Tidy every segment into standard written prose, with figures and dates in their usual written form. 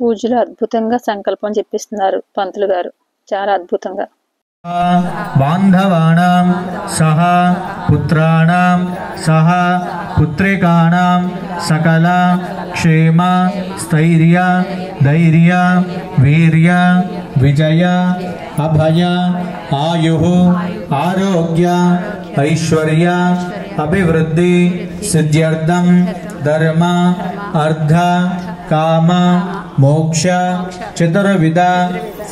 పూజలు అద్భుతంగా సంకల్పం చెప్పిస్తున్నారు పంతులు గారు, చాలా అద్భుతంగా. బాంధవానాం సహ పుత్రాణాం సహ పుత్రికాణాం సకల క్షేమ స్థైర్య ధైర్య వీర్య విజయ అభయ ఆయుః ఆరోగ్య ఐశ్వర్య అభివృద్ధి సిద్ధ్యర్థం ధర్మ అర్థ కామ మోక్ష చతుర్విధ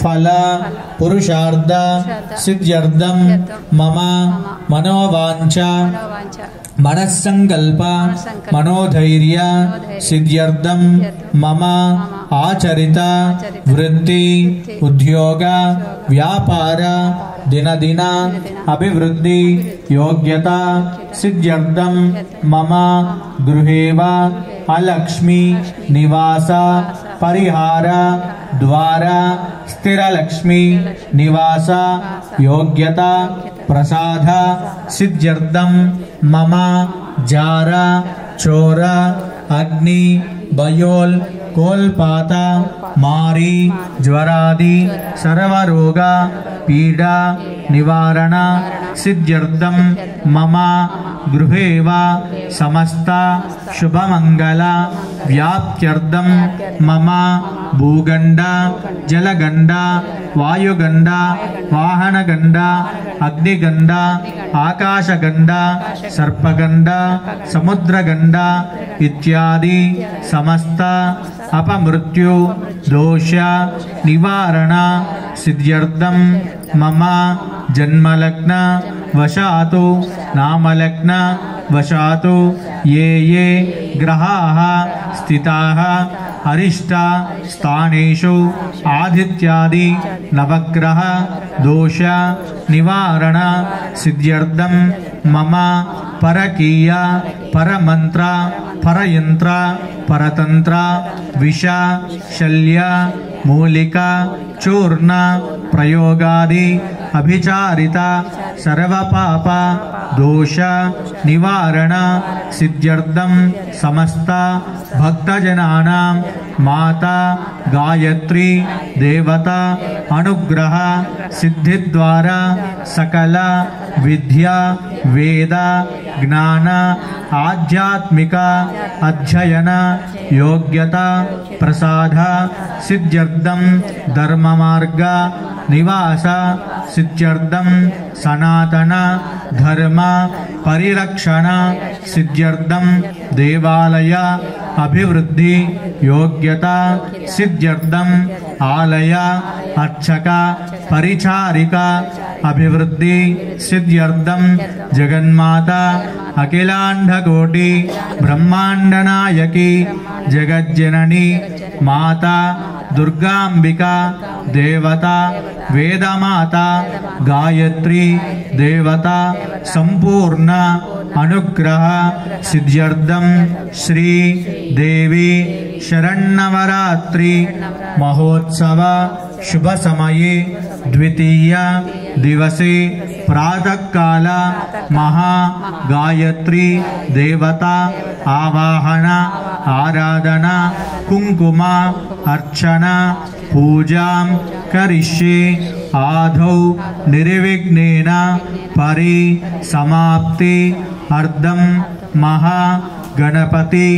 ఫల పురుషార్థ సిద్ధ్యర్థం మమ మనోవాంఛ మనస్సంకల్ప మనోధైర్య సిద్ధ్యర్థం మమ ఆచరిత వృత్తి ఉద్యోగ వ్యాపార దినదిన అభివృద్ధి యోగ్యత సిద్ధ్యర్థం మమ గృహేవ అలక్ష్మి నివాస పరిహార ద్వార స్థిరలక్ష్మి నివాస యోగ్యత ప్రసాద సిద్ధ్యర్థం మమ జార చోర అగ్ని బయోల్ కోల్పాత మారి జ్వరాది సర్వరోగ పీడ నివారణ సిద్ధ్యర్థం మమ గృహేవ సమస్త శుభమంగళ వ్యాప్త్యర్థం మమ భూగండ జలగండ వాయుగండ వాహనగండ అగ్నిగండ ఆకాశగండ సర్పగండ సముద్రగండ ఇత్యాది సమస్త అపమృత్యు దోష నివారణ సిద్ధ్యర్థం మమ జన్మలగ్న వశాతు నామలగ్న వశాతు ఏ ఏ గ్రహాః స్థితాః అరిష్ట స్థానేషు ఆదిత్యాది నవగ్రహ దోష నివారణ సిద్ధ్యర్థం మమ పరకీయ పరమంత్ర పరయంత్ర పరతంత్ర విష శల్య మూలిక చూర్ణ ప్రయోగాది అభిచారిత సర్వపాప దోష నివారణ సిద్ధ్యర్థం సమస్త భక్తజనానాం మాతా గాయత్రి దేవత అనుగ్రహ సిద్ధి ద్వారా సకల విద్య వేద జ్ఞాన ఆధ్యాత్మిక అధ్యయన యోగ్యత ప్రసాద సిద్ధ్యర్థం ధర్మ మార్గ నివాస సిద్ధ్యర్థం సనాతన ధర్మ పరిరక్షణ సిద్ధ్యర్థం దేవాలయ అభివృద్ధి యోగ్యత సిద్ధ్యర్థం ఆలయ అర్చక పరిచారిక అభివృద్ధి సిద్ధ్యర్థం జగన్మాత అఖిలాండకోటి బ్రహ్మాండనాయకి జగజ్జనని మాత దుర్గాంబిక దేవత వేదమాత గాయత్రి దేవత సంపూర్ణ అనుగ్రహ సిద్ధ్యర్థం శ్రీ దేవి శరన్నవరాత్రి మహోత్సవ శుభ సమయే ద్వితీయ దివసే ప్రాతకాల మహా గాయత్రి దేవత ఆవాహన ఆరాధన కుంకుమ అర్చన పూజాం కరిష్యే ఆదౌ నిర్విఘ్నేన పరి సమాప్తి అర్థం మహా గణపతి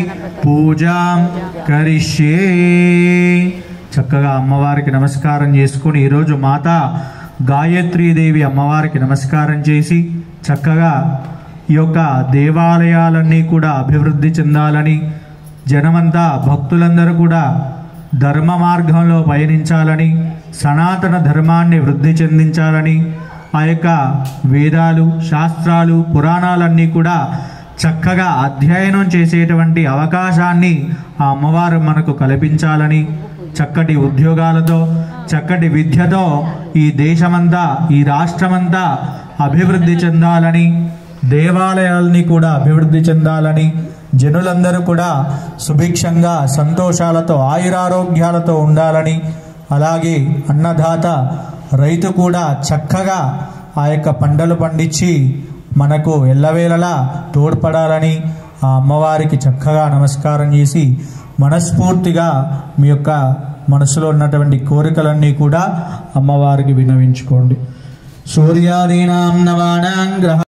పూజాం కరిష్యే. చక్కగా అమ్మవారికి నమస్కారం చేసుకుని ఈరోజు మాతా గాయత్రీదేవి అమ్మవారికి నమస్కారం చేసి చక్కగా ఈ యొక్క దేవాలయాలన్నీ కూడా అభివృద్ధి చెందాలని, జనమంతా భక్తులందరూ కూడా ధర్మ మార్గంలో పయనించాలని, సనాతన ధర్మాన్ని వృద్ధి చెందించాలని, ఆ యొక్క వేదాలు శాస్త్రాలు పురాణాలన్నీ కూడా చక్కగా అధ్యయనం చేసేటువంటి అవకాశాన్ని ఆ అమ్మవారు మనకు కల్పించాలని, చక్కటి ఉద్యోగాలతో చక్కటి విద్యతో ఈ దేశమంతా ఈ రాష్ట్రమంతా అభివృద్ధి చెందాలని, దేవాలయాల్ని కూడా అభివృద్ధి చెందాలని, జనులందరూ కూడా సుభిక్షంగా సంతోషాలతో ఆయురారోగ్యాలతో ఉండాలని, అలాగే అన్నదాత రైతు కూడా చక్కగా ఆ యొక్క పంటలు పండించి మనకు ఎల్లవేళలా తోడ్పడాలని ఆ అమ్మవారికి చక్కగా నమస్కారం చేసి మనస్ఫూర్తిగా మీ యొక్క మనసులో ఉన్నటువంటి కోరికలన్నీ కూడా అమ్మవారికి విన్నవించుకోండి. సూర్యాదీనాం నవానాం గ్రహ